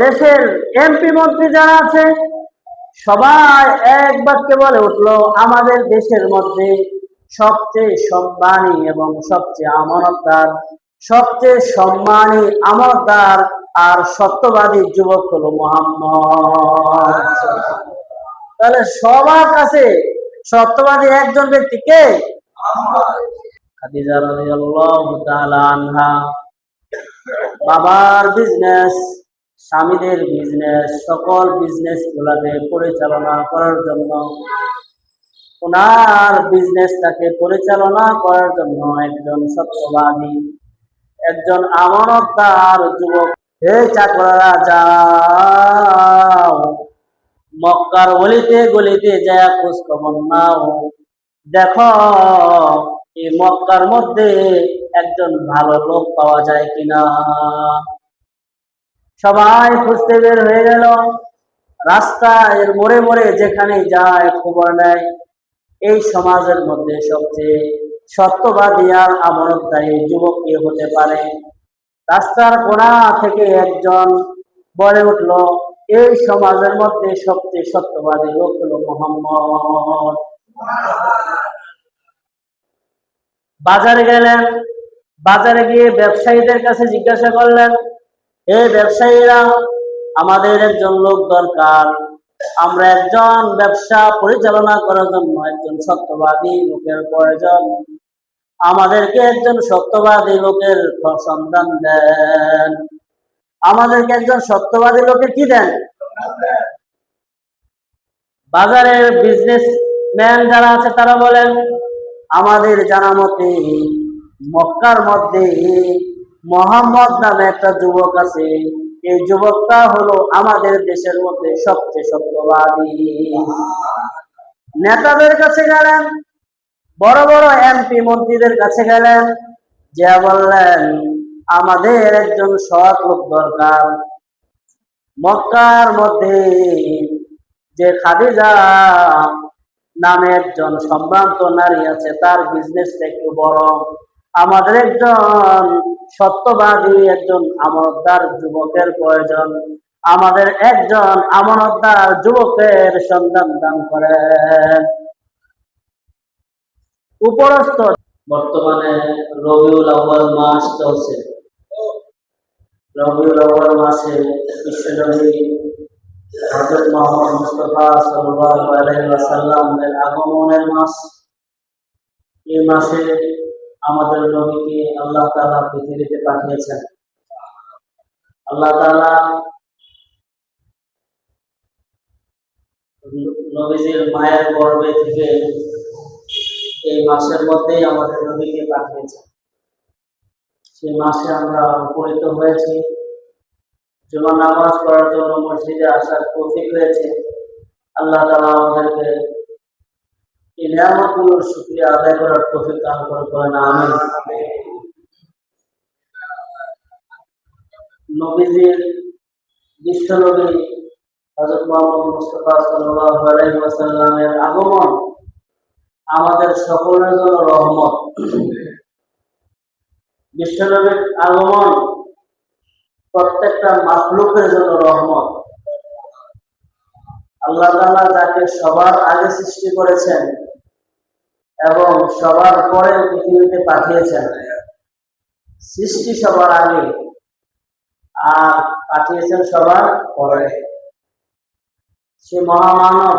দেশের এমপি মন্ত্রী যারা আছে সবাই এক বাক্যে বলে উঠলো, আমাদের দেশের মধ্যে সবচেয়ে সম্মানী এবং সবচেয়ে আমানতদার, সবচেয়ে সম্মানী, আমানতদার আর সত্যবাদী যুবক হলো মুহাম্মদ। তাহলে সবার কাছে সত্যবাদী একজন ব্যক্তি কে? খাদিজা রাদিয়াল্লাহু তাআলা আনহা। বাবার বিজনেস, স্বামীদের বিজনেস, সকল বিজনেস গুলাকে পরিচালনা করার জন্য, ওনার বিজনেসটাকে পরিচালনা করার জন্য একজন সত্যবাদী, একজন আমানতদার যুবক। হে চাকরারা, যাও মক্কার গলিতে গলিতে যায় খোঁজ খবর নাও, দেখো এই মক্কার মধ্যে একজন ভালো লোক পাওয়া যায় কিনা। সবাই খুঁজতে বের হয়ে গেল, রাস্তায় মোড়ে মোড়ে যেখানে যায় খবর নেয় এই সমাজের মধ্যে সবচেয়ে সত্যবাদী আর আমানতদারী যুবক কে হতে পারে। রাস্তার কোণা থেকে একজন বলে উঠল, এই সমাজের মধ্যে সবচেয়ে সত্যবাদী লোক হলো মুহাম্মদ। বাজারে গেলেন, বাজারে গিয়ে ব্যবসায়ীদের কাছে জিজ্ঞাসা করলেন, এই ব্যবসায়ীরা, আমাদের একজন লোক দরকার, আমরা একজন ব্যবসা পরিচালনা করার জন্য একজন সত্যবাদী লোকের প্রয়োজন, আমাদেরকে একজন সত্যবাদী লোকের সন্ধান দেন, আমাদেরকে একজন সত্যবাদী লোকের কি দেন। বাজারের বিজনেসম্যান যারা আছে তারা বলেন, আমাদের জানা মতে মক্কার মধ্যে মুহাম্মদ নামে একটা যুবক আছে, এই যুবকটা হলো আমাদের দেশের মধ্যে সবচেয়ে সত্যবাদী। নেতাদের কাছে গেলেন, বড় বড় এমপি মন্ত্রীদের কাছে গেলেন, যা বললেন, আমাদের একজন সৎ লোক দরকার, মক্কার মধ্যে যে খাদিজা নামে একজন সম্ভ্রান্ত নারী আছে, তার বিজনেসটা একটু বড়, আমাদের একজন সত্যবাদী, একজন আমানতদার যুবকের প্রয়োজন, আমাদের একজন আমানতদার যুবকের সন্ধান দান করেন। উপরস্থ বর্তমানে রবিউল আউয়াল মাস চলছে। রবিউল আউয়াল মাসে বিশ্বনবী হযরত মুহাম্মদ মুস্তাফা সাল্লাল্লাহু আলাইহি ওয়াসাল্লামের আগমনের মাস। এই মাসে আমাদের নবীকে আল্লাহ তাআলা পৃথিবীতে পাঠিয়েছেন। আল্লাহ তাআলা নবীজির মায়ের গর্ভে থেকে এই মাসের মধ্যেই আমাদের নবীকে পাঠিয়েছেন। সেই মাসে আমরা উপনীত হয়েছি, জুমা নামাজ পড়ার জন্য মসজিদে আসার তৌফিক হয়েছে। আল্লাহ তাআলা আমাদেরকে এই নিয়ামতগুলোর শুকরিয়া আদায় করার তৌফিক দান করেন, আমিন। নবীজির, বিশ্বনবী হযরত মুহাম্মদ মুস্তাফা সাল্লাল্লাহু আলাইহি ওয়াসাল্লামের আগমন আমাদের সকলের জন্য রহমত। বিশ্বনবীর আগমন প্রত্যেকটা মাখলুকের জন্য রহমত। আল্লাহ তাআলা যাকে সবার আগে সৃষ্টি করেছেন এবং সবার পরে পৃথিবীতে পাঠিয়েছেন, সৃষ্টি সবার আগে আর পাঠিয়েছেন সবার পরে, সে মহামানব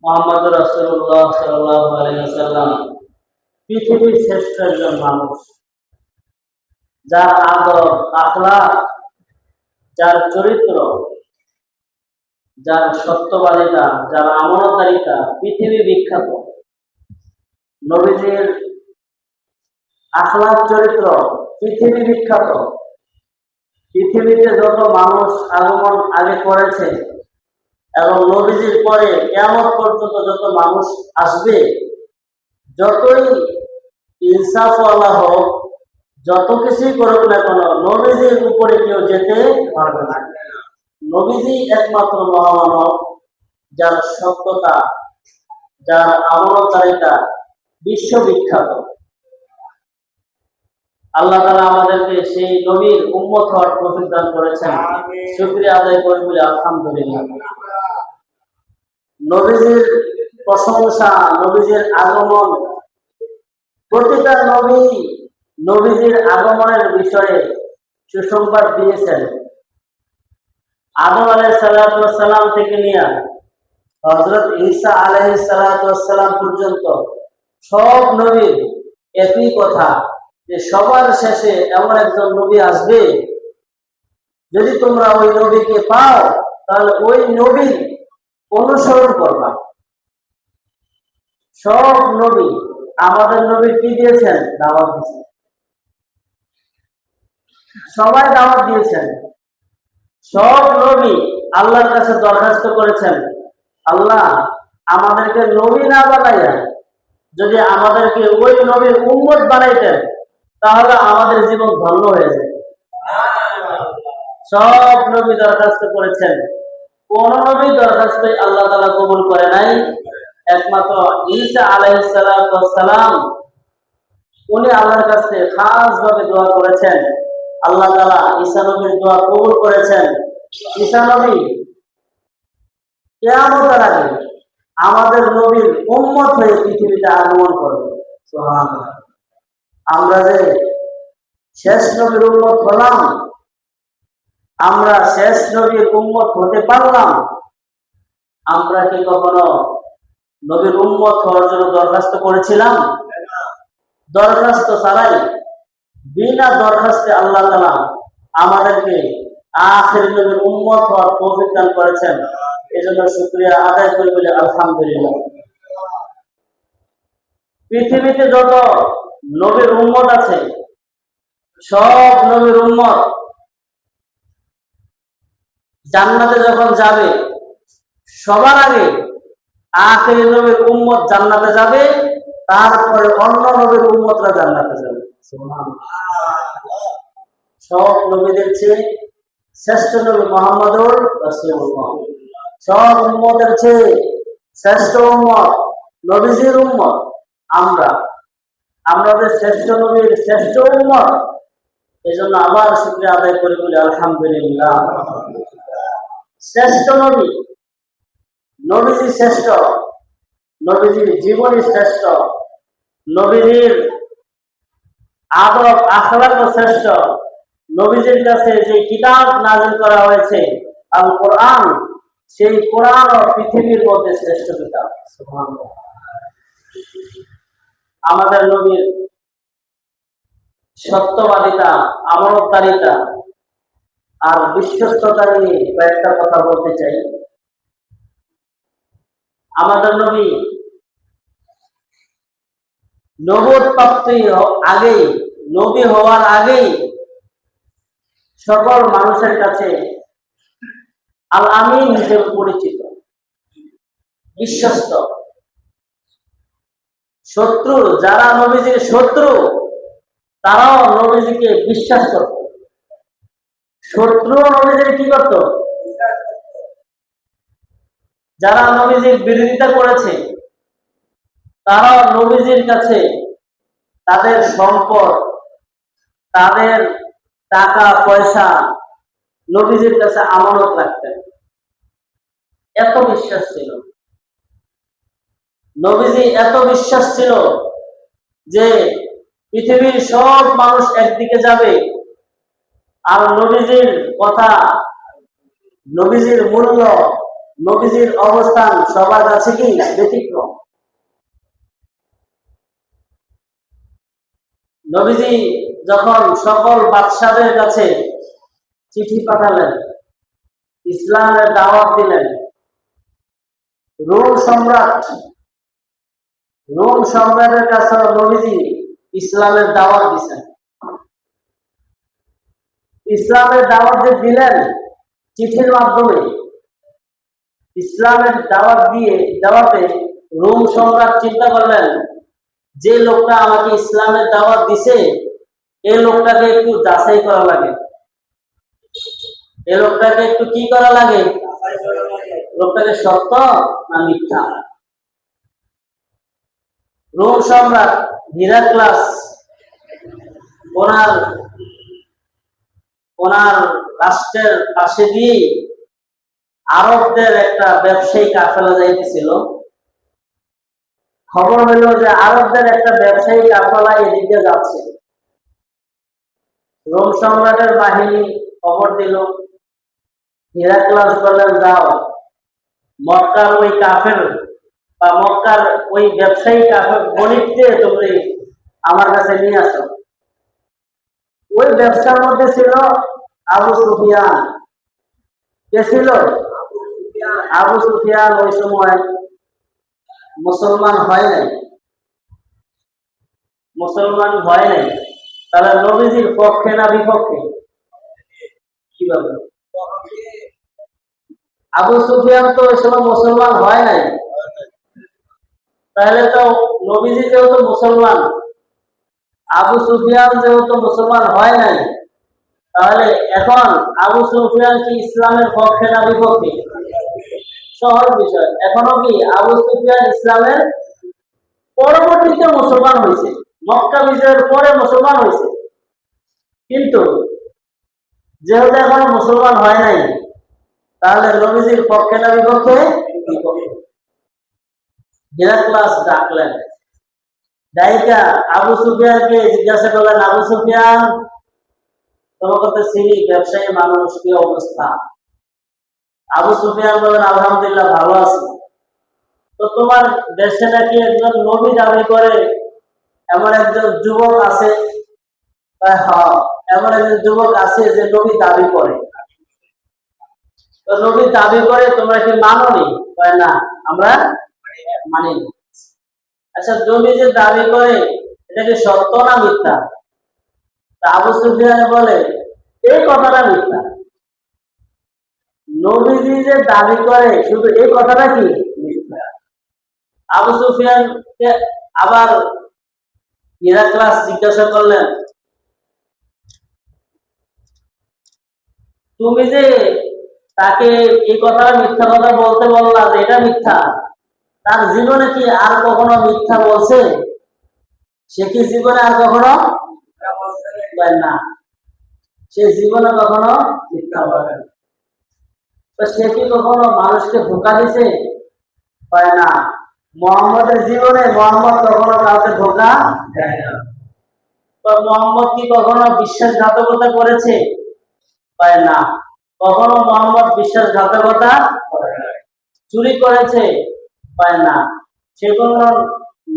মুহাম্মদ রাসূলুল্লাহ সাল্লাল্লাহু আলাইহি ওয়াসাল্লাম পৃথিবীর শ্রেষ্ঠ একজন মানুষ, যার আদব আখলাক, যার চরিত্র, যার সত্যবাদিতা, যার আমানতদারিতা পৃথিবী বিখ্যাত। নবীজির আখলাক চরিত্র পৃথিবী বিখ্যাত। পৃথিবীতে যত মানুষ আগমন আগে করেছে এবং নবীজির পরে কিয়ামত পর্যন্ত যত মানুষ আসবে, যতই ইনসাফওয়ালা হোক, যত কিছুই করুক না কেন, নবীজির উপরে কেউ যেতে পারবে না। নবীজি একমাত্র মহামানব, যার সত্যতা, যার আমানতদারিতা বিশ্ববিখ্যাত। আল্লাহ তাআলা আমাদেরকে সেই নবীর উম্মত হওয়ার তৌফিক দান করেছেন। শুকরিয়া আদায় করি বলে আলহামদুলিল্লাহ। নবীজির প্রশংসা, নবীজির আগমন, প্রতিটা নবী নবীজির আগমনের বিষয়ে সুসংবাদ দিয়েছেন। আদম আলাইহিস সালাতু ওয়াস সালাম থেকে নিয়ে হযরত ঈসা আলাইহিস সালাতু ওয়াস সালাম পর্যন্ত সব নবীর একই কথা যে সবার শেষে এমন একজন নবী আসবে, যদি তোমরা ওই নবীকে পাও তাহলে ওই নবীর অনুসরণ করবা। সব নবী, আমাদের নবী কি দিয়েছেন? দাওয়াত দিয়েছেন। সবাই দাওয়াত দিয়েছেন। সব নবী আল্লাহর কাছে দরখাস্ত করেছেন, আল্লাহ আমাদেরকে নবী না বানাইয়া যদি আমাদেরকে ওই নবীর উম্মত বানাইতেন তাহলে আমাদের জীবন ধন্য হয়ে যায়। সব নবী দরখাস্ত করেছেন, কোন নবী দরখাস্তই আল্লাহ তাআলা কবুল করে নাই। একমাত্র ঈসা আলাইহিস সালাতু ওয়াস সালাম, উনি আল্লাহর কাছে খাস ভাবে দোয়া করেছেন। আল্লাহ তাআলা ঈসা নবীর দোয়া কবুল করেছেন। ঈসা নবী কিয়ামতের আগে আমাদের নবীর উম্মত হয়ে পৃথিবীতে আগমন করবে। সুবহানাল্লাহ। আমরা যে শেষ নবীর উম্মত হলাম, আমরা শেষ নবীর উম্মত হতে পারলাম, আমরা কি কখনো নবীর উম্মত হওয়ার জন্য দরখাস্ত করেছিলাম? দরখাস্ত ছাড়াই, বিনা দরখাস্তে আল্লাহ তাআলা আমাদেরকে আখির নবীর উম্মত হওয়ার তৌফিক দান করেছেন। এজন্য শুকরিয়া আদায় করি বলে আলহামদুলিল্লাহ। পৃথিবীতে যত নবীর উম্মত আছে, সব নবীর উম্মত জান্নাতে যখন যাবে, সবার আগে আখির নবীর উম্মত জান্নাতে যাবে, তারপরে অন্য নবীর উম্মতরা জান্নাতে যাবে। সব নবীদের চেয়ে শ্রেষ্ঠ নবী মুহাম্মদুর রাসূলুল্লাহ। সব উম্মতের চেয়ে শ্রেষ্ঠ উম্মত নবীজির উম্মত। আমাদের শ্রেষ্ঠ নবীর শ্রেষ্ঠ উম্মত। এজন্য আবার শুকরিয়া আদায় করি বলি আলহামদুলিল্লাহ। শ্রেষ্ঠ নবী, নবীজি শ্রেষ্ঠ, নবীজির জীবনী শ্রেষ্ঠ, নবীজির আদব আখলাক শ্রেষ্ঠ। নবীজির কাছে যে কিতাব নাযিল করা হয়েছে আল কোরআন, সেই কোরআন পৃথিবীর মধ্যে শ্রেষ্ঠ কিতাব। সুবহানাল্লাহ। আমাদের নবীর সত্যবাদিতা, আমানতদারিতা আর বিশ্বস্ততা নিয়ে কয়েকটা কথা বলতে চাই। আমাদের নবী নবুয়ত প্রাপ্তির আগেই, নবী হওয়ার আগেই সকল মানুষের কাছে আল আমিন হিসেবে পরিচিত, বিশ্বস্ত। শত্রু, যারা নবীজির শত্রু, তারাও নবীজিকে বিশ্বাস করত। শত্রু নবীজির কি করত? যারা নবীজির বিরোধিতা করেছে, তারাও নবীজির কাছে তাদের সম্পদ, তাদের টাকা পয়সা নবীজির কাছে আমানত রাখতেন। এত বিশ্বাস ছিল নবীজি, এত বিশ্বাস ছিল যে পৃথিবীর সব মানুষ একদিকে যাবে, আর নবীজির কথা, নবীজির মূল্য, নবীজির অবস্থান সবার কাছে কি ব্যতিক্রম। নবীজি যখন সকল বাদশাদের কাছে চিঠি পাঠালেন, ইসলামের দাওয়াত দিলেন, রোম সম্রাটের কাছে নবীজি ইসলামের দাওয়াত দিয়েছেন। ইসলামের দাওয়াত দিলেন চিঠির মাধ্যমে। ইসলামের দাওয়াতে রোম সম্রাট চিন্তা করলেন, যে লোকটা আমাকে ইসলামের দাওয়াত দিছে, এই লোকটাকে একটু যাচাই করা লাগে, এই লোকটাকে একটু কি করা লাগে, লোকটাকে সত্য না মিথ্যা। রোম সম্রাট হিরাক্লাস ওনার ওনার রাষ্ট্রের পাশে দিয়ে আরবদের একটা ব্যবসায়ী কাফেলা যাইতেছিল। খবর হইল যে আরবদের একটা ব্যবসায়ী কাফেলা এদিক দিয়ে যাচ্ছে। রোম সম্রাটের বাহিনী খবর দিল, হিরাক্লাস বললেন, যাও মক্কার ওই কাফের বা মক্কার ওই ব্যবসায়ী কাফের গণিতকে তুমি আমার কাছে নিয়ে আসো। ওই ব্যবসার মধ্যে ছিল আবু সুফিয়ান। কে ছিল? আবু সুফিয়ান ওই সময় মুসলমান হয় নাই। মুসলমান হয় নাই। তাহলে নবীজির পক্ষে না বিপক্ষে? কিভাবে? আবু সুফিয়ান তো ওই সময় মুসলমান হয় নাই। তাহলে তো নবীজি যেহেতু মুসলমান, আবু সুফিয়ান যেহেতু মুসলমান হয় নাই, তাহলে এখন আবু সুফিয়ান কি ইসলামের পক্ষে না বিপক্ষে? সহজ বিষয়। এখনো কি আবু সুফিয়ান ইসলামের পরবর্তীতে মুসলমান হয়েছে, মক্কা বিজয়ের পরে মুসলমান হয়েছে, কিন্তু যেহেতু এখনো মুসলমান হয় নাই, তাহলে নবীজির পক্ষে না বিপক্ষে? বিপক্ষে। হিরাক্লাস ডাকলেন, ডাইকা আবু সুফিয়ানকে জিজ্ঞাসা করলেন, আবু সুফিয়ান, তোমাকে তো চিনি, ব্যবসায়ী মানুষ, কি অবস্থা? আবু সুফিয়ান বলেন, আলহামদুলিল্লাহ ভালো আছি। তো তোমার দেশে নাকি একজন নবী দাবি করে এমন একজন যুবক আছে? হ্যাঁ, এমন একজন যুবক আছে যে নবী দাবি করে। তো নবী দাবি করে, তোমরা কি মানোনি? না, আমরা মানি না। আচ্ছা, নবী যে দাবি করে এটা কি সত্য না মিথ্যা? আবু সুফিয়ান বলে, এই কথাটা মিথ্যা। নবীজি যে দাবি করে শুধু এই কথাটা কি মিথ্যা। আবু সুফিয়ানকে আবার হিরাক্লাস জিজ্ঞাসা করলেন, তুমি যে তাকে এই কথাটা মিথ্যা কথা বলতে বললা যে এটা মিথ্যা, তার জীবনে কি আর কখনো মিথ্যা বলছে? সে কি জীবনে আর কখনো? না, সে জীবনে কখনো মিথ্যা বলে না। তো সে কি কখনো মানুষকে ধোঁকা দিছে? পায় না। মোহাম্মদের জীবনে মোহাম্মদ কখনো কাউকে ধোঁকা দেয় না। তো মোহাম্মদ কি কখনো বিশ্বাসঘাতকতা করেছে? পায় না। কখনো মোহাম্মদ বিশ্বাসঘাতকতা চুরি করেছে? পায় না। সে কোনো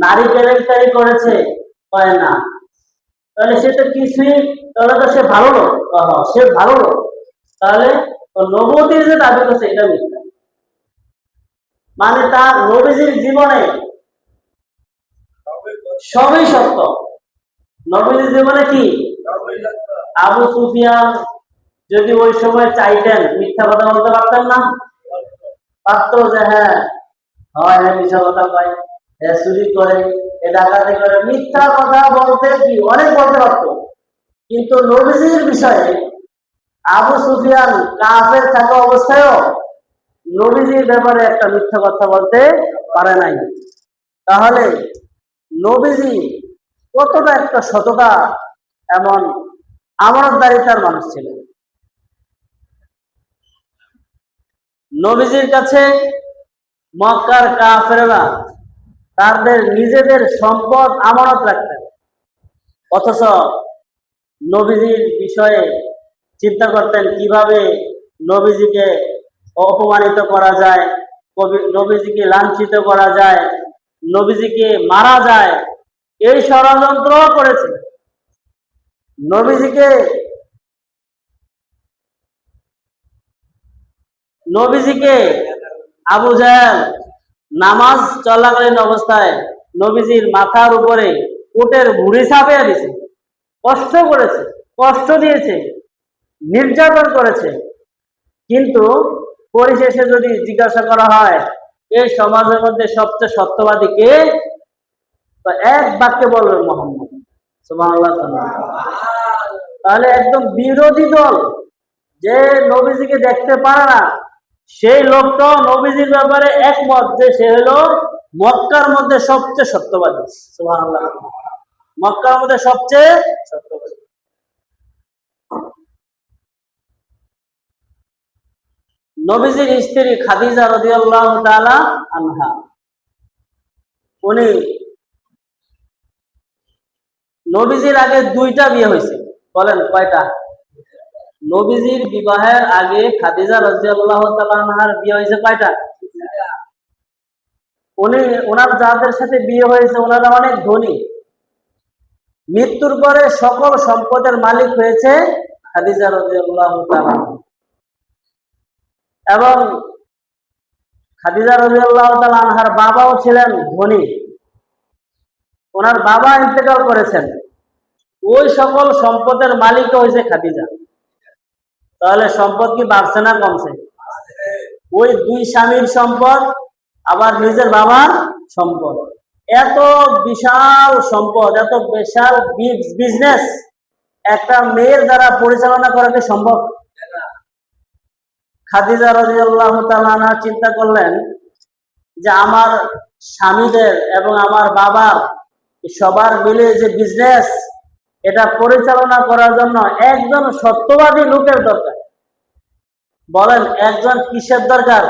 নারী কেলেঙ্কারি করেছে? পায় না। তাহলে সে তো কিছুই, তাহলে তো সে ভালো লোক। সে ভালো লোক, তাহলে নবুয়তের যে দাবি করছে এটা মিথ্যা। মানে তার নবীজির জীবনে সবই সত্য। নবীজির জীবনে কি? আবু সুফিয়ান যদি ওই সময় চাইতেন মিথ্যা কথা বলতে পারতেন না? পারত, যে হ্যাঁ হয় মিথ্যা কথা কয়, চুরি করে, ডাকাতি করে, মিথ্যা কথা বলতে কি অনেক বলতে পারত। কিন্তু নবীজির বিষয়ে আবু সুফিয়ান কাফের থাকা অবস্থায়ও নবীজির ব্যাপারে একটা মিথ্যা কথা বলতে পারে নাই। তাহলে নবীজি কতটা একটা সততা এমন আমানতদারিতার মানুষ ছিলেন। নবীজির কাছে মক্কার কাফেররা তাদের নিজেদের সম্পদ আমানত রাখতেন, অথচ নবীজির বিষয়ে চিন্তা করতেন কিভাবে নবীজিকে অপমানিত করা যায়, নবীজিকে লাঞ্ছিত করা যায়, নবীজিকে মারা যায়, এই ষড়যন্ত্র করেছে। নবীজিকে আবু জাহেল নামাজ চলাকালীন অবস্থায় নবীজির মাথার উপরে উটের ভুঁড়ি চাপিয়ে দিয়েছে, কষ্ট করেছে, কষ্ট দিয়েছে, নির্যাতন করেছে। কিন্তু পরিশেষে যদি জিজ্ঞাসা করা হয় এই সমাজের মধ্যে সবচেয়ে সত্যবাদী কে, তো এক বাক্যে বলবে মুহাম্মদ। সুবহানাল্লাহ। তাহলে একদম বিরোধী দল যে নবীজিকে দেখতে পারে না, সেই লোকটা নবীজির ব্যাপারে একমত যে সে হলো মক্কার মধ্যে সবচেয়ে সত্যবাদী। সুবহানাল্লাহ। মক্কার মধ্যে সবচেয়ে সত্যবাদী। নবীজির স্ত্রী খাদিজা রাদিয়াল্লাহু তাআলা আনহা, উনি নবীজির আগে দুইটা বিয়ে হয়েছে। বলেন কয়টা? নবীজির বিবাহের আগে খাদিজা রাদিয়াল্লাহু তাআলা আনহার বিয়ে হয়েছে কয়টা? উনি ওনার যাদের সাথে বিয়ে হয়েছে ওনারা অনেক ধনী। মৃত্যুর পরে সকল সম্পদের মালিক হয়েছে খাদিজা রাদিয়াল্লাহু তাআলা। এবং খাদিজা রাদিয়াল্লাহু তাআলা আনহার বাবাও ছিলেন ধনী। ওনার বাবা ইন্তেকাল করেছেন, ওই সকল সম্পদের মালিক হয়েছে খাদিজা। তাহলে সম্পদ কি বাড়ছে না কমছে? ওই দুই স্বামীর সম্পদ আবার নিজের বাবার সম্পদ, এত বিশাল সম্পদ, এত বিশাল বিজনেস একটা মেয়ের দ্বারা পরিচালনা করা কি সম্ভব? খাদিজা রাদিয়াল্লাহু তাআলা আনহা চিন্তা করলেন যে আমার স্বামীদের এবং আমার বাবার সবার মিলে যে বিজনেস, এটা পরিচালনা করার জন্য একজন সত্যবাদী লোকের দরকার। বলেন একজন কিসের দরকার?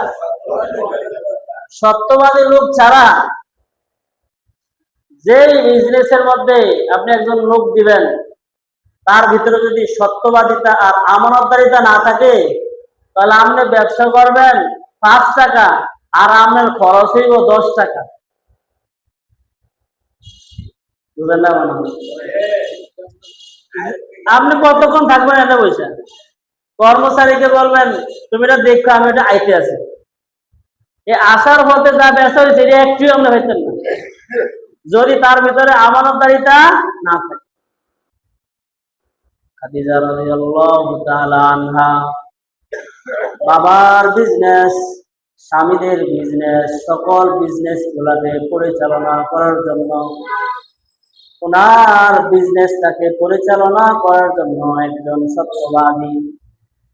সত্যবাদী লোক ছাড়া যে বিজনেসের মধ্যে আপনি একজন লোক দিবেন, তার ভিতরে যদি সত্যবাদিতা আর আমানতদারিতা না থাকে, তাহলে আপনি ব্যবসা করবেন 5 টাকা আর আপনার খরচ হইব 10 টাকা। বুঝলেন না? আপনি কতক্ষণ থাকবেন এটা বলছে? কর্মচারীকে বলবেন তুমি এটা দেখো, আমি এটা আইতে আছি। এই আসার পথে যা ব্যবসা হয়েছে এটা একটু আমরা হইতেন না, যদি তার ভিতরে আমানতদারিতা না থাকে। খাদিজা রাদিয়াল্লাহু তাআলা আনহা বাবার বিজনেস, স্বামীদের বিজনেস, সকল বিজনেস গুলাকে পরিচালনা করার জন্য, ওনার বিজনেসটাকে পরিচালনা করার জন্য একজন সত্যবাদী,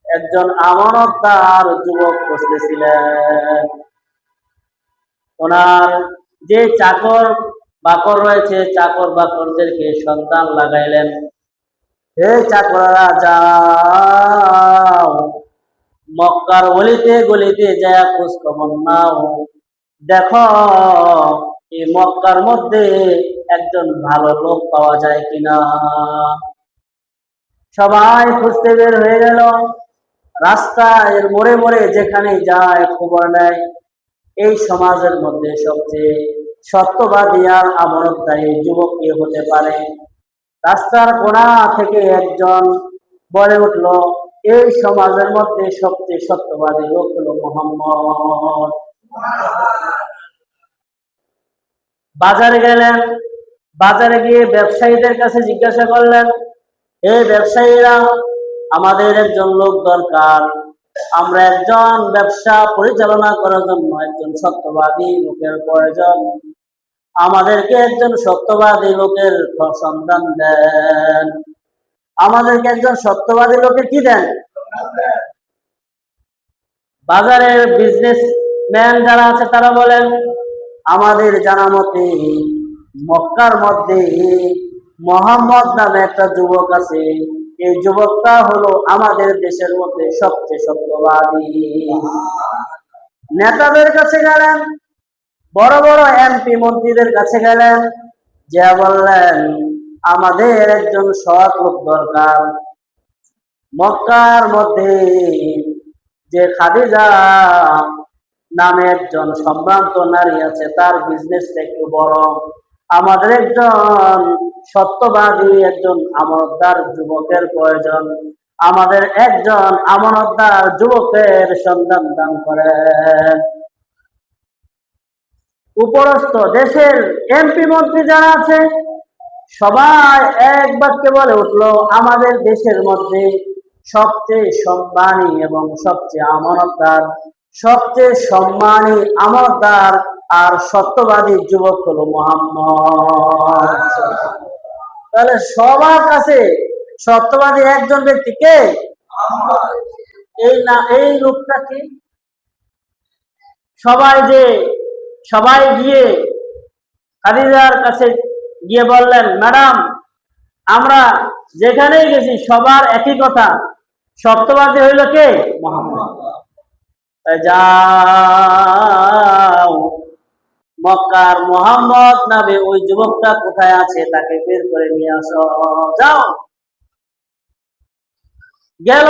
একজন আমানতদার যুবক খুঁজতেছিলেন। ওনার যে চাকর বাকর রয়েছে, চাকর বাকরদেরকে সন্তান লাগাইলেন, হে চাকররা যাও মক্কার গলিতে গলিতে যায় খোঁজ খবর নাও, দেখো এই মক্কার মধ্যে একজন ভালো লোক পাওয়া যায় কিনা। সবাই খুঁজতে বের হয়ে গেল, রাস্তায় মোড়ে মোড়ে যেখানে যায় খবর নেয় এই সমাজের মধ্যে সবচেয়ে সত্যবাদী আর আমানতদারী যুবক কে হতে পারে। রাস্তার কোণা থেকে একজন বলে উঠল, এই সমাজের মধ্যে সবচেয়ে সত্যবাদী লোক হলো মুহাম্মদ। বাজারে গেলেন, বাজারে গিয়ে ব্যবসায়ীদের কাছে জিজ্ঞাসা করলেন, এই ব্যবসায়ীরা আমাদের একজন লোক দরকার, আমরা একজন ব্যবসা পরিচালনা করার জন্য একজন সত্যবাদী লোকের প্রয়োজন, আমাদেরকে একজন সত্যবাদী লোকের সন্ধান দেন, আমাদেরকে একজন সত্যবাদী লোকের কি দেন। বাজারের বিজনেসম্যান যারা আছে তারা বলেন, আমাদের জানা মতে মক্কার মধ্যে মোহাম্মদ নামে একটা যুবক আছে, এই যুবকটা হলো আমাদের দেশের মধ্যে সবচেয়ে সত্যবাদী। নেতাদের কাছে গেলেন, বড় বড় এমপি মন্ত্রীদের কাছে গেলেন, যা বললেন আমাদের একজন সৎ লোক দরকার, মক্কার মধ্যে যে খাদিজা নামে একজন সম্ভ্রান্ত নারী আছে তার বিজনেসটা একটু বড়, আমাদের একজন সত্যবাদী একজন আমানতদার যুবকের প্রয়োজন, আমাদের একজন আমানতদার যুবকের সন্ধান দান করেন। উপরস্থ দেশের এমপি মন্ত্রী যারা আছে সবাই এক বাক্যে বলে উঠলো, আমাদের দেশের মধ্যে সবচেয়ে সম্মানী এবং সবচেয়ে আমানতদার, সবচেয়ে সম্মানী আমানতদার আর সত্যবাদী যুবক হলো মুহাম্মদ। তাহলে সবার কাছে সত্যবাদী একজন ব্যক্তিকে, এই লোকটা কি? সবাই গিয়ে খাদিজার কাছে গিয়ে বললেন, ম্যাডাম আমরা যেখানেই গেছি সবার একই কথা, সত্যবাদী হইল কে? মুহাম্মদ। যাও মক্কার মোহাম্মদ নামে ওই যুবকটা কোথায় আছে তাকে বের করে নিয়ে আসো। যাও। গেল,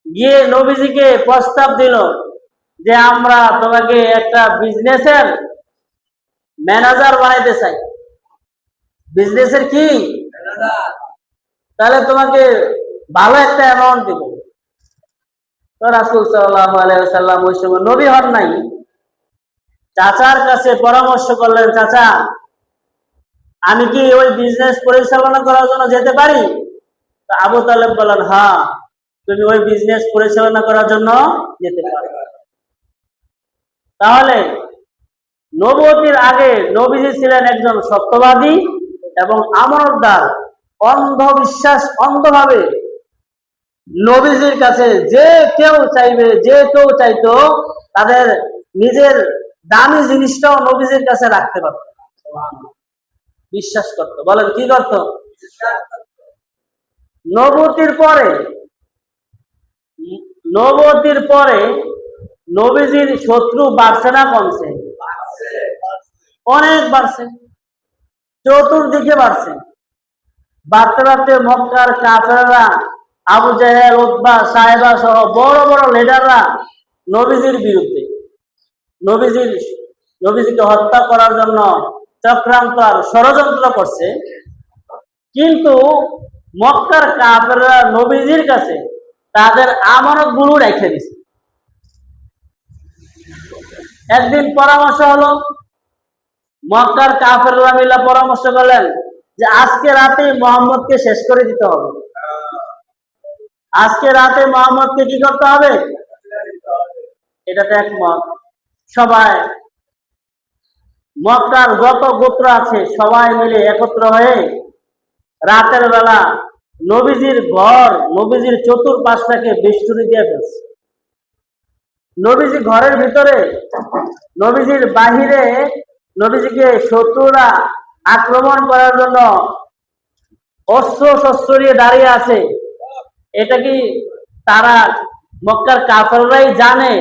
গিয়ে নবীজিকে প্রস্তাব দিল যে আমরা তোমাকে একটা বিজনেসের ম্যানেজার বানাইতে চাই। বিজনেসের কি? তাহলে তোমাকে ভালো একটা অ্যামাউন্ট দিব। তো রাসূল সাল্লাল্লাহু আলাইহি ওয়াসাল্লাম ওই সময় নবী হন নাই, চাচার কাছে পরামর্শ করলেন, চাচা আমি কি ওই বিজনেস পরিচালনা করার জন্য যেতে পারি? তো আবু তালেব বললেন, হ্যাঁ তুমি ওই বিজনেস পরিচালনা করার জন্য যেতে পারো। তাহলে নবুয়তির আগে নবীজি ছিলেন একজন সত্যবাদী এবং আমানতদার। অন্ধবিশ্বাস, অন্ধভাবে নবীজির কাছে যে কেউ চাইবে, যে কেউ চাইতো তাদের নিজের দামি জিনিসটাও নবীজির কাছে রাখতে পারত, বিশ্বাস করত। বলেন কি করত? নবুয়তির পরে, নবুয়তির পরে নবীজির শত্রু বাড়ছে না কমছে? অনেক বাড়ছে, চতুর্দিকে বাড়ছে। বাড়তে বাড়তে মক্কার কাফেররা, আবু জেহেল, উতবা, সাহেবা সহ বড় বড় লিডাররা নবীজির বিরুদ্ধে, নবীজিকে হত্যা করার জন্য চক্রান্ত আর ষড়যন্ত্র করছে। কিন্তু মক্কার কাফেররা নবীজির কাছে তাদের আমানত গুলো রেখে দিছে। একদিন পরামর্শ হলো, মক্কার কাফেররা মিলে পরামর্শ করলেন যে আজকে রাতে মুহাম্মদকে শেষ করে দিতে হবে। আজকে রাতে মুহাম্মদকে কি করতে হবে? এটাতে একমত সবাই। মক্কার যত গোত্র আছে সবাই মিলে একত্র হয়ে রাতের বেলা নবীজির ঘর, নবীজির চতুর্পাশটাকে বেষ্টনী দিয়ে ফেলছে। নবীজি ঘরের ভিতরে, নবীজির বাহিরে নবীজিকে শত্রুরা আক্রমণ করার জন্য অস্ত্র শস্ত্র নিয়ে দাঁড়িয়ে আছে। এটা কি তারা মক্কার কাফেররাই জানে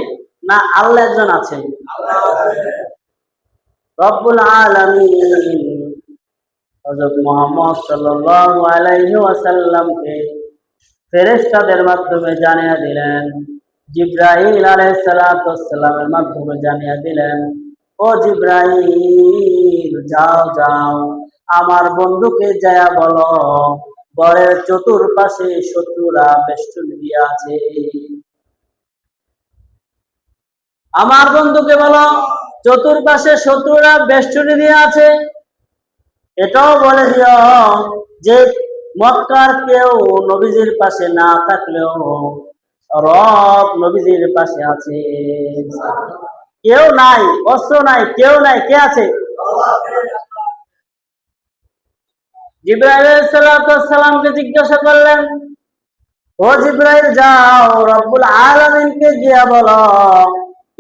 না আল্লাহ একজন আছেন? রব্বুল আলামিন হযরত মুহাম্মদ সাল্লাল্লাহু আলাইহি ওয়াসাল্লামকে ফেরেশতাদের মাধ্যমে জানিয়ে দিলেন, জিবরাইল আলাইহিস সালাতু ওয়াস সালামের মাধ্যমে জানিয়ে দিলেন, ও জিবরাইল যাও যাও আমার বন্ধুকে যায়া বলো ঘরের চতুর্পাশে শত্রুরা বেষ্টনী দিয়ে আছে। আমার বন্ধুকে বলো চতুর্পাশে শত্রুরা বেষ্টনী দিয়ে আছে। এটাও বলে দিও যে মক্কার কেউ নবীজির পাশে না থাকলেও রব নবীজির পাশে আছে। কেউ নাই, অস্ত্র নাই, কেউ নাই, কে আছে? জিবরাইল আলাইহিস সালাতু ওয়াস সালামকে জিজ্ঞাসা করলেন, ও জিবরাইল যাও রব্বুল আলামিনকে গিয়া বলো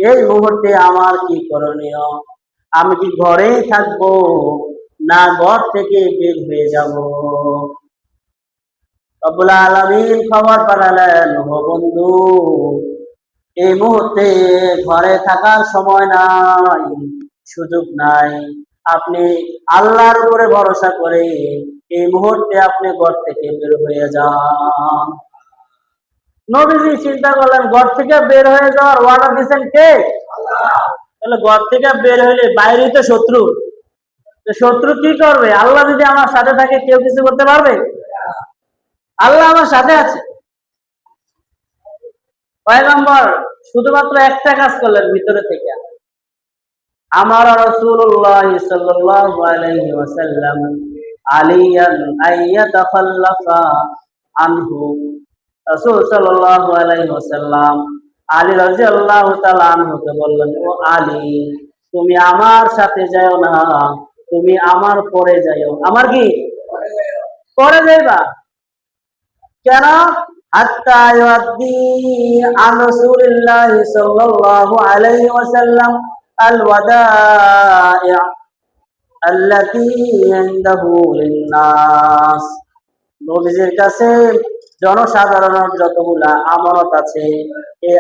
এই মুহূর্তে আমার কি করণীয়? আমি কি ঘরেই থাকবো না ঘর থেকে বের হয়ে যাব? রব্বুল আলামিন খবর পাঠালেন, ও বন্ধু এই মুহূর্তে ঘরে থাকার সময় নাই, সুযোগ নাই। আপনি আল্লাহর উপরে ভরসা করে এই মুহূর্তে আপনি ঘর থেকে বের হয়ে যান। নবীজি চিন্তা করলেন ঘর থেকে বের হয়ে যাওয়ার অর্ডার দিয়েছেন কে? তাহলে ঘর থেকে বের হইলে বাইরেই তো শত্রু, শত্রু কি করবে? আল্লাহ যদি আমার সাথে থাকে কেউ কিছু করতে পারবে? আল্লাহ আমার সাথে আছে। পয়গম্বর শুধুমাত্র একটা কাজ করলেন ভিতরে থেকে, আমার রাসূলুল্লাহ সাল্লাল্লাহু আলাইহি ওয়াসাল্লাম আলিয়ান আইয়াতাখাল্লাফা আনহু। রাসূল সাল্লাল্লাহু আলাইহি ওয়াসাল্লাম আলী রাদিয়াল্লাহু তাআলা আনহুকে বললেন, ও আলী তুমি আমার সাথে যাও না, তুমি আমার পরে যাও। আমার কি পরে যাইবা? কেন? হাত্তা ইউদ্দি আন রাসূলিল্লাহ সাল্লাল্লাহু আলাইহি ওয়াসাল্লাম আল ওয়াদা'i আল্লাতী ইনদাহু লিন-নাস। নবীজির কাছে জনসাধারণের যতগুলা আমানত আছে এই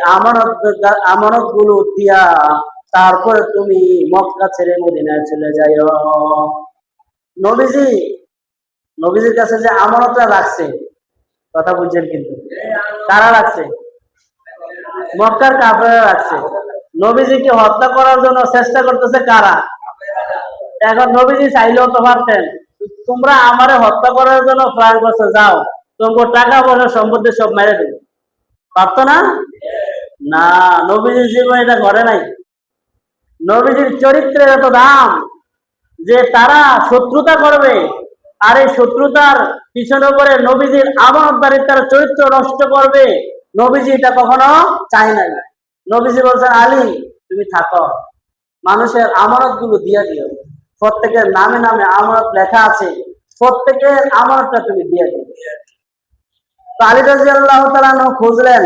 আমানত গুলো দিয়া তারপরে তুমি মক্কা ছেড়ে মদিনায় চলে যাও। নবীজি নবীজির কাছে যে আমানতটা রাখছে, কথা বুঝছেন কিন্তু, কারা রাখছে? মক্কার কাফেররা রাখছে। নবীজিকে হত্যা করার জন্য চেষ্টা করতেছে কারা? এখন নবীজি চাইলেও তো পারতেন, তোমরা আমারে হত্যা করার জন্য প্ল্যান করছো, যাও তোমার টাকা পয়সা সম্পত্তি সব মেরে দেবে, পারতো না? না, নবীজির জীবনে এটা ঘটে নাই। নবীজির চরিত্রের এত দাম যে তারা শত্রুতা করবে, আর এই শত্রুতার পিছনে করে নবীজির আমানতদারিতার চরিত্র নষ্ট করবে, নবীজি এটা কখনো চায় নাই। নবীজি বলছেন, আলী তুমি থাকো, মানুষের আমানত গুলো দিয়ে দিও, প্রত্যেকের নামে নামে আমানত লেখা আছে, প্রত্যেকের আমানতটা তুমি দিয়ে দিও। তো আলী রাদিয়াল্লাহু তাআলা খুঁজলেন,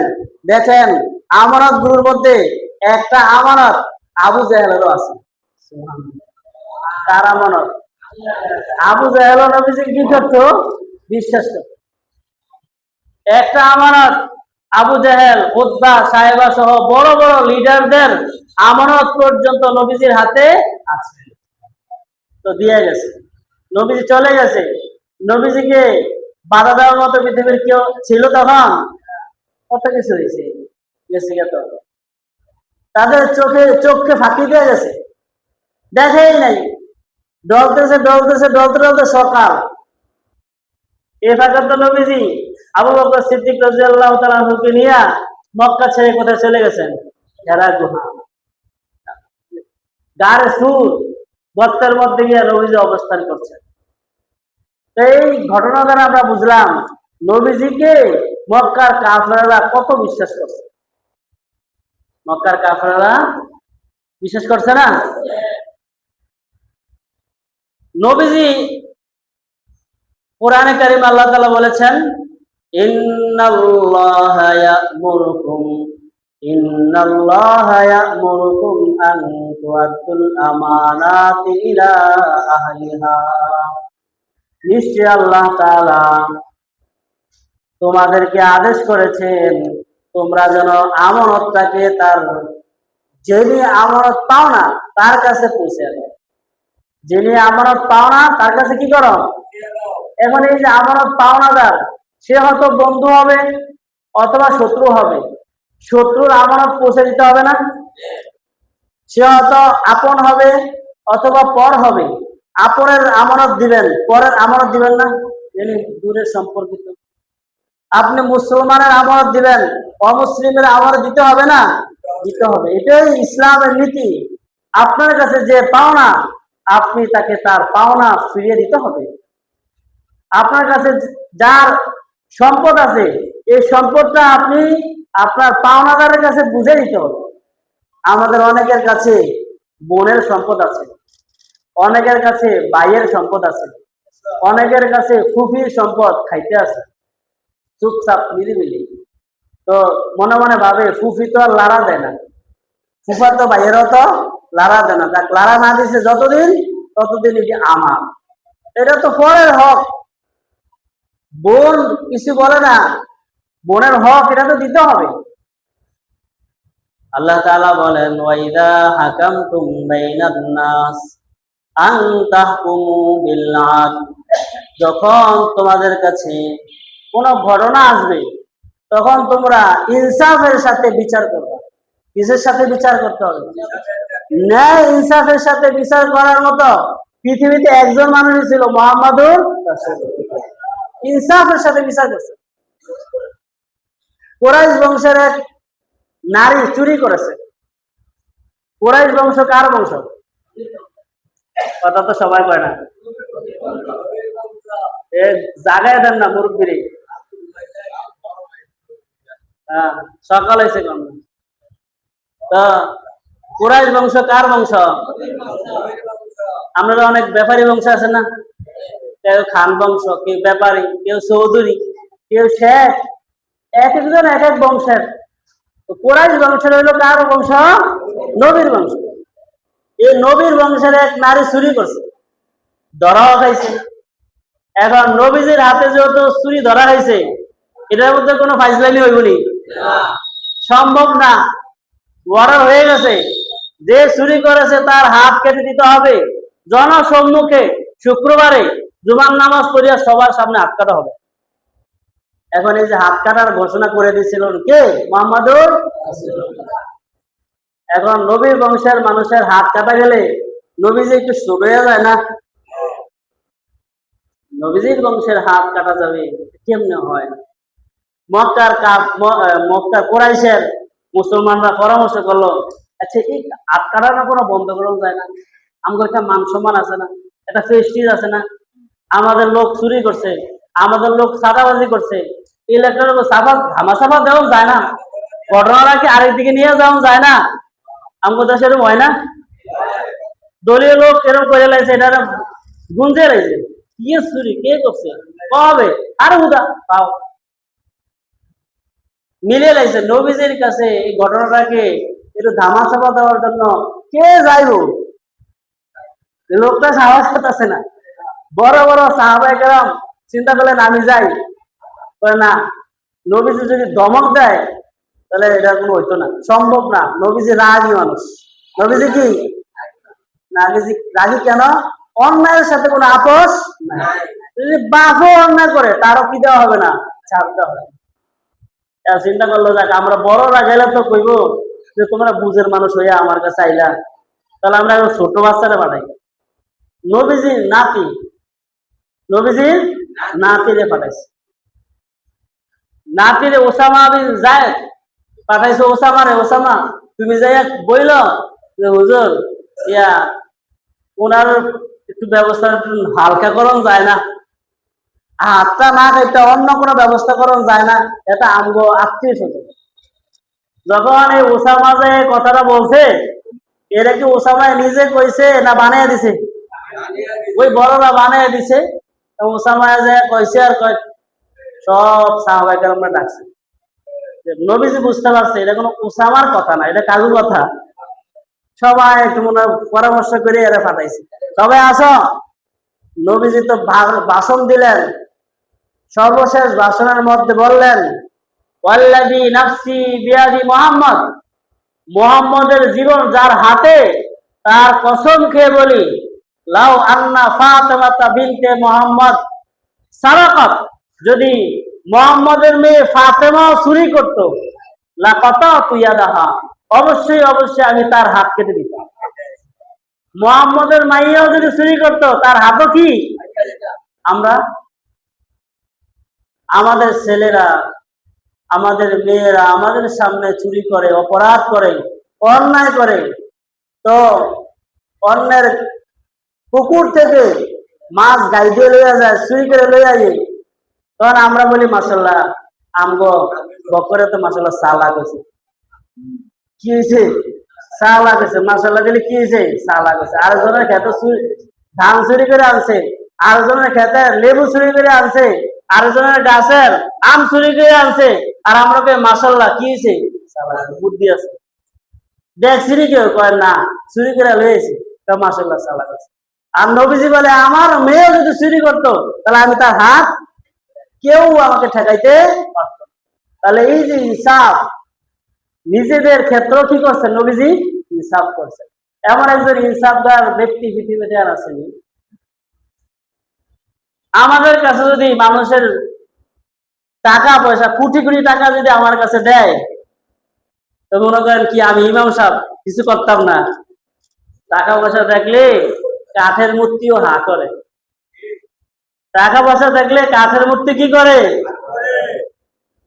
দেখেন আমানত গুলোর মধ্যে একটা আমানত আবু জাহেলেরও আছে। কার আমানত? আবু জাহেল নবীজি কি করতো? বিশ্বাস করত। একটা আমানত আবু জাহেল, উতবা, সাহেবা সহ বড় বড় লিডারদের আমানত পর্যন্ত নবীজির হাতে আছে। তো দিয়ে গেছে, নবীজি চলে গেছে, নবীজিকে বাধা দেওয়ার মতো পৃথিবীর কেউ ছিল তখন? কত কিছু হয়েছে, গেছে তো তাদের চোখে ফাঁকি দিয়ে গেছে, দেখেই নাই, ডলতেছে ডলতেছে ডলতে ডলতে সকাল। এ ফাঁকা তো নবীজি আবু বকর সিদ্দিক রাদিয়াল্লাহু তাআলা আনহুকে নিয়ে মক্কা ছেড়ে কোথায় চলে গেছেন? হেরা গুহা, গারে সুর গর্তের মধ্যে গিয়ে নবীজি অবস্থান করছেন। এই ঘটনা দ্বারা আমরা বুঝলাম নবীজিকে মক্কার কাফেররা কত বিশ্বাস করছে। মক্কার কাফেররা বিশ্বাস করছে না? নবীজি কোরআনে কারিম আল্লাহ তাআলা বলেছেন, ইন্নাল্লাহা ইয়া'মুরুকুম আন তু'আদ্দুল আমানাতি ইলা আহলিহা। নিশ্চয় আল্লাহ তাআলা তোমাদেরকে আদেশ করেছেন তোমরা যেন আমানতটাকে তার, যিনি আমানত পাও না তার কাছে পৌঁছে দাও। যিনি আমানত পাও না তার কাছে কি করো? এখন এই যে আমানত পাওনাদার, সে হয়তো বন্ধু হবে অথবা শত্রু হবে, শত্রুর আমানত পৌঁছে দিতে হবে না? সে হয়তো আপন হবে অথবা পর হবে, আপনের আমানত দিবেন, পরের আমানত দিবেন না? দূরের সম্পর্কিত। আপনি মুসলমানের আমানত দিবেন, অমুসলিমের আমানত দিতে হবে না? দিতে হবে। এটাই ইসলামের নীতি। আপনার কাছে যে পাওনা, আপনি তাকে তার পাওনা ফিরিয়ে দিতে হবে। আপনার কাছে যার সম্পদ আছে, এই সম্পদটা আপনি আপনার পাওনাদারের কাছে বুঝে দিতে হবে। আমাদের অনেকের কাছে বোনের সম্পদ আছে, অনেকের কাছে ভাইয়ের সম্পদ আছে, অনেকের কাছে ফুফির সম্পদ খাইতে আছে, চুপচাপ নিরিবিলি। তো মনে মনে ভাবে ফুফি তো আর লাড়া দেয় না, ফুফা তো ভাইয়েরও তো লাড়া দেয় না, তাকে লাড়া না দিছে যতদিন ততদিন এটি আমার, এটা তো পরের হক। বোন কিছু বলে না, বোনের হক এটা তো দিতে হবে। আল্লাহ তাআলা বলেন, ওয়াইদা হাকামতুম বাইনান নাস আন তাহকুমু বিল আদল। যখন তোমাদের কাছে কোন ঘটনা আসবে তখন তোমরা ইনসাফের সাথে বিচার করবে। কিসের সাথে বিচার করতে হবে? ন্যায় ইনসাফের সাথে বিচার করার মতো পৃথিবীতে একজন মানুষই ছিল, মুহাম্মাদুর রাসূলুল্লাহ। ইনসাফের সাথে বিচার করছে। কুরাইশ বংশের এক নারী চুরি করেছে। কুরাইশ বংশ কার বংশ? কথা তো সবাই কয় না, জাগায় দেন না মুরব্বীরে। সকাল হয়েছে কম। তো কুরাইশ বংশ কার বংশ? আমরা অনেক ব্যাপারী বংশ আছে না, কেউ খান বংশ, কেউ ব্যাপারী, কেউ চৌধুরী, কেউ শেখ, এক একজন এক এক বংশের। তো কুরাইশ বংশের হইলো কার বংশ? নবীর বংশ। এই নবীর বংশের এক নারী চুরি করছে, ধরাও খাইছে। এখন নবীজির হাতে যেহেতু চুরি ধরা হয়েছে, এটার মধ্যে কোনো ফাইজলামি হইবনি, সম্ভব না। অর্ডার হয়ে গেছে, যে চুরি করেছে তার হাত কেটে দিতে হবে জনসম্মুখে, শুক্রবারে জুমার নামাজ পড়িয়া সবার সামনে হাত কাটা হবে। এখন এই যে হাত কাটার ঘোষণা করে দিয়েছিল কে? মুহাম্মাদুর রাসূলুল্লাহ। এখন নবীর বংশের মানুষের হাত কাটা গেলে নবীজি একটু ছোট হয়ে যায় না? নবীজির বংশের হাত কাটা যাবে কেমনে হয়? মক্কার কুরাইশের মুসলমানরা পরামর্শ করলো, আচ্ছা এই হাত কাটানো কোনো বন্ধ করা যায় না? আমাদের একটা মান সম্মান আছে না, একটা প্রেস্টিজ আছে না? আমাদের লোক চুরি করছে, আমাদের লোক চাঁদাবাজি করছে, এলাকার ধামাচাপা দেওয়া যায় না? ঘটনাটাকে আরেকদিকে নিয়ে যাওয়া যায় না? আমাদের দেশে এরকম হয় না? দলীয় লোক এরকম করে লাইছে, এটা গুঞ্জে লাইছে, কি চুরি কে করছে কবে, আরে উদা পাও মিলিয়ে লাইছে। নবীজির কাছে এই ঘটনাটাকে একটু ধামাচাপা দেওয়ার জন্য কে যাইব? লোকটা সাহস করতেছে না। বড় বড় সাহাবায়ে কেরাম চিন্তা করলেন আমি যাই, না, নবীজি যদি ধমক দেয় তাহলে এটা কোনো হইতো না, সম্ভব না। নবীজি রাগী মানুষ। নবীজি কি রাগী কেন? অন্যায়ের সাথে কোনো আপোষ নাই। যদি বাপও অন্যায় করে তারও কি দেওয়া হবে না, ছাড় দেওয়া হবে। চিন্তা করলো যাক আমরা বড়রা গেলে তো কইব যে তোমরা বুঝের মানুষ হইয়া আমার কাছে আইলা, তাহলে আমরা ছোট বাচ্চারা পাঠাই। নবীজির নাতিরে পাঠাইছে, নাতিরে ওসামা বিন যায়েদ পাঠাইছে। ওসামা তুমি যাইয়া বইল যে হুজুর ইয়া ওনার একটু ব্যবস্থা হালকা করণ যায় না, হাতটা না খাইতে অন্য কোনো ব্যবস্থা করণ যায় না, এটা আমগো আত্মীয় স্বজন। যখন এই ওসামা যে কথাটা বলছে, এরা কি ওসামায় নিজে কইছে না বানিয়ে দিছে? ওই বড়রা বানিয়ে দিছে। ওসামায় যে কইছে আর কয় সব সাহাবায়ে কেরামরা ডাকছে। নবীজি বুঝতে পারছে এটা কোনো ওসামার কথা না, এটা কাজু কথা। সবাই একটু মনে পরামর্শ করে এরা পাঠাইছে, সবাই আসো। নবীজি তো ভাষণ দিলেন, সর্বশেষ ভাষণের মধ্যে বললেন ওয়াল্লাযী নাফসি বিয়াদি মুহাম্মদ, মুহাম্মদের জীবন যার হাতে, তার কসম খেয়ে বলি লাউ আন্না ফাতিমাতা বিনতে মুহাম্মদ সারাকাত, যদি মুহাম্মদের মেয়ে ফাতেমা চুরি করত, লাকাতাতু ইয়াদাহা, অবশ্যই আমি তার হাত কেটে দিতাম। মুহাম্মদের মাইয়াও যদি চুরি করত তার হাতও কি? আমরা আমাদের ছেলেরা আমাদের মেয়েরা আমাদের সামনে চুরি করে, অপরাধ করে, অন্যায় করে, তো অন্যের পুকুর থেকে মাছ গাইতে লইয়া যায়, চুরি করে লইয়া যায়, তখন আমরা বলি মাশাআল্লাহ আমগো বকরে তো মাশাআল্লাহ সালাক হয়েছে। কি হয়েছে? সালাক হয়েছে। মাশাআল্লাহ দিলে কি হয়েছে? সালাক হয়েছে। আরেকজনের খেতে ধান চুরি করে আনছে, আরেকজনের খেতে লেবু চুরি করে আনছে, আরেকজনের গাছের আম চুরি করে আনছে, আর আমরা কে মাশাআল্লাহ কি হয়েছে? সালাক, বুদ্ধি আছে। দেখছিনি কেউ কয় না চুরি করে লইয়েছে, মাশাআল্লাহ সালাক আছে। আর নবীজি বলে আমার মেয়ে যদি চুরি করতো তাহলে আমি তার হাত, কেউ আমাকে ঠেকাইতে পারত। তাহলে এই যে ইনসাফ, নিজেদের ক্ষেত্র কি করছেন নবীজি? ইনসাফ করছেন। এমন একজন ইনসাফদার ব্যক্তি পৃথিবীতে আর আসেনি। আমাদের কাছে যদি মানুষের টাকা পয়সা কোটি কোটি টাকা যদি আমার কাছে দেয়, তো মনে করেন কি আমি ইমাম সাহেব কিছু করতাম না? টাকা পয়সা দেখলে কাঠের মূর্তিও হা করে। টাকা পয়সা দেখলে কাঠের মূর্তি কি করে?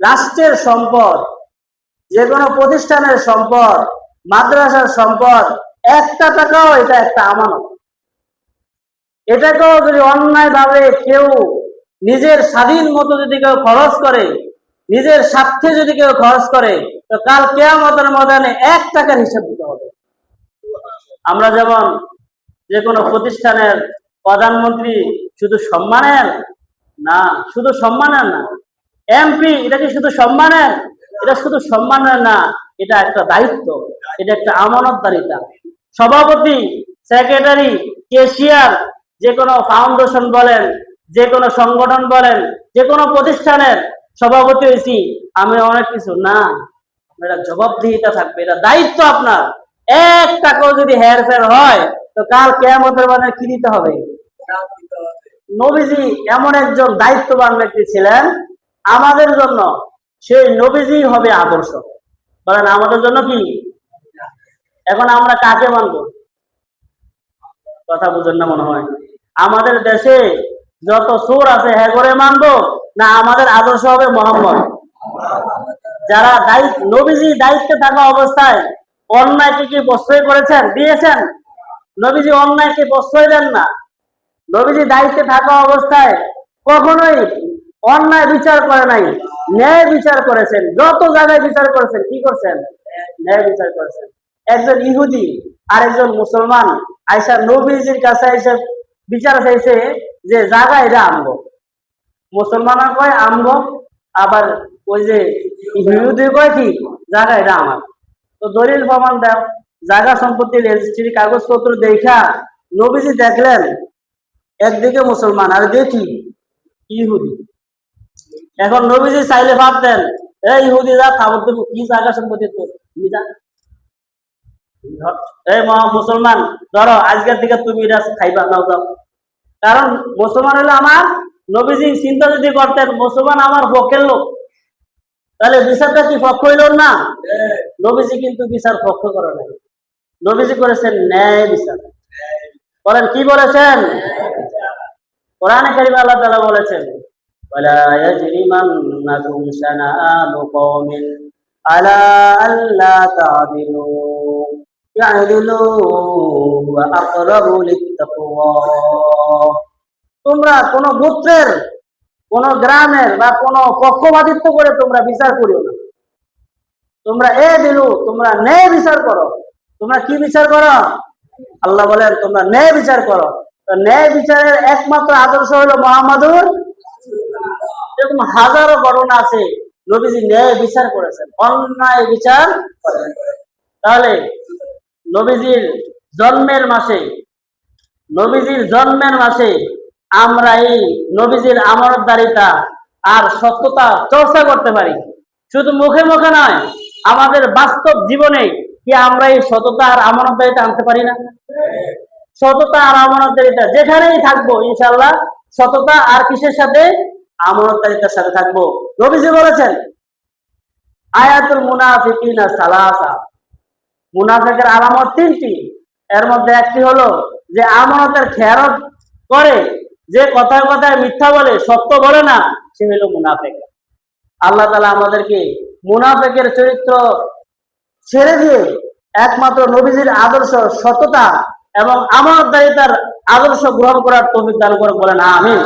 রাষ্ট্রের সম্পদ, যে কোনো প্রতিষ্ঠানের সম্পদ, মাদ্রাসার সম্পদ, একটা টাকাও এটা একটা আমানত। এটাকেও যদি অন্যায় ভাবে কেউ নিজের স্বাধীন মতো যদি কেউ খরচ করে, নিজের স্বার্থে যদি কেউ খরচ করে, তো কাল কিয়ামতের ময়দানে 1 টাকার হিসাব দিতে হবে। আমরা যেমন যে কোনো প্রতিষ্ঠানের প্রধানমন্ত্রী শুধু সম্মানের না, শুধু সম্মানের না, এমপি এটা কি শুধু সম্মানের? এটা শুধু সম্মানের না, এটা একটা দায়িত্ব, এটা একটা আমানতদারিতা। সভাপতি, সেক্রেটারি, ক্যাশিয়ার, যে কোনো ফাউন্ডেশন বলেন, যে কোনো সংগঠন বলেন, যে কোনো প্রতিষ্ঠানের সভাপতি হয়েছি, আমি অনেক কিছু না। এটা জবাবদিহিতা থাকবে, এটা দায়িত্ব আপনার। এক টাকাও যদি হেরফের হয় তো কাল কিয়ামতের মাঠে কি দিতে হবে? নবীজি এমন একজন দায়িত্ববান ব্যক্তি ছিলেন আমাদের জন্য, সেই নবীজি হবে আদর্শ। বলেন আমাদের জন্য কি? এখন আমরা কাকে মানবো? কথা বুঝেন না মনে হয়। আমাদের দেশে যত সুর আছে হ্যাঁ করে মানবো, না আমাদের আদর্শ হবে মোহাম্মদ? যারা দায়িত্ব, নবীজি দায়িত্বে থাকা অবস্থায় অন্যায়কে কি প্রশ্রয় করেছেন, দিয়েছেন? নবীজি অন্যায়কে প্রশ্রয় দেন না। নবীজি দায়িত্বে থাকা অবস্থায় কখনোই অন্যায় বিচার করে নাই, ন্যায় বিচার করেছেন। যত জায়গায় বিচার করেছেন, কি করছেন? ন্যায় বিচার করেছেন। একজন ইহুদি আর একজন মুসলমান আইসা নবীজির কাছে এসে বিচার চাইছে যে জায়গা এটা আমগো। মুসলমান কয় আমগো, আবার ওই যে ইহুদি কয় কি জায়গা এটা আমার। তো দলিল প্রমাণ দাও, জায়গা সম্পত্তি রেজিস্ট্রি কাগজপত্র দেখা নবীজি দেখলেন একদিকে মুসলমান আর দেখি ইহুদি। এখন নবীজি চাইলে ভাবতেন এই ইহুদি যা খাবার দেবো, কি জায়গা সম্পত্তি তো যা, এই মুসলমান ধরো আজকের দিকে তুমি এটা খাইবা নাও যাও। কারণ মুসলমান হলো আমার। নবীজি চিন্তা যদি করতেন মুসলমান আমার পক্ষের লোক, তাহলে বিচারটা কি পক্ষ হইল না? নবীজি কিন্তু বিচার পক্ষ করে নাই, নবীজি করেছেন ন্যায় বিচার। বলেন কি বলেছেন? কোরআনে কারিমে আল্লাহ তাআলা বলেছেন ওয়ালা ইয়াজরিমান্নাকুম শানাআনু কওমিন আলা আল্লা তা'দিলু ইয়া'দিলু ওয়া আকরাবু লিত-তাকওয়া। তোমরা কোন গোত্রের, কোন গ্রামের বা কোন পক্ষপাতিত্ব করে তোমরা বিচার করিও না। তোমরা দিলু, তোমরা ন্যায় বিচার করো। তোমরা কি বিচার করো? আল্লাহ বলেন তোমরা ন্যায় বিচার করো। ন্যায় বিচারের একমাত্র আদর্শ হলো মুহাম্মাদুর। এরকম হাজারো ঘটনা আছে নবীজি ন্যায় বিচার করেছেন, অন্যায় বিচার করেন। তাহলে নবীজির জন্মের মাসে, নবীজির জন্মের মাসে আমরা এই নবীজির আমানতদারিতা আর সত্যতা চর্চা করতে পারি। শুধু মুখে মুখে নয়, আমাদের বাস্তব জীবনে কি আমরা এই সততা আর আমানতদারিতা আনতে পারি না? সততা আর আমানতদারিতা যেখানেই থাকবো ইনশাআল্লাহ সততা আর কিসের সাথে? আমানতদারিতার সাথে থাকবো। নবীজি বলেছেন আয়াতুল মুনাফিকিনা সালাসা, মুনাফিকের আলামত তিনটি। এর মধ্যে একটি হলো যে আমানতের খেয়ানত করে, যে কথায় কথায় মিথ্যা বলে, সত্য বলে না, সে হলো মুনাফিক। আল্লাহ তাআলা আমাদেরকে মুনাফিকের চরিত্র ছেড়ে দিয়ে একমাত্র নবীজির আদর্শ, সততা এবং আমানতদারিতার আদর্শ গ্রহণ করার তৌফিক দান করুন। বলেন আমিন।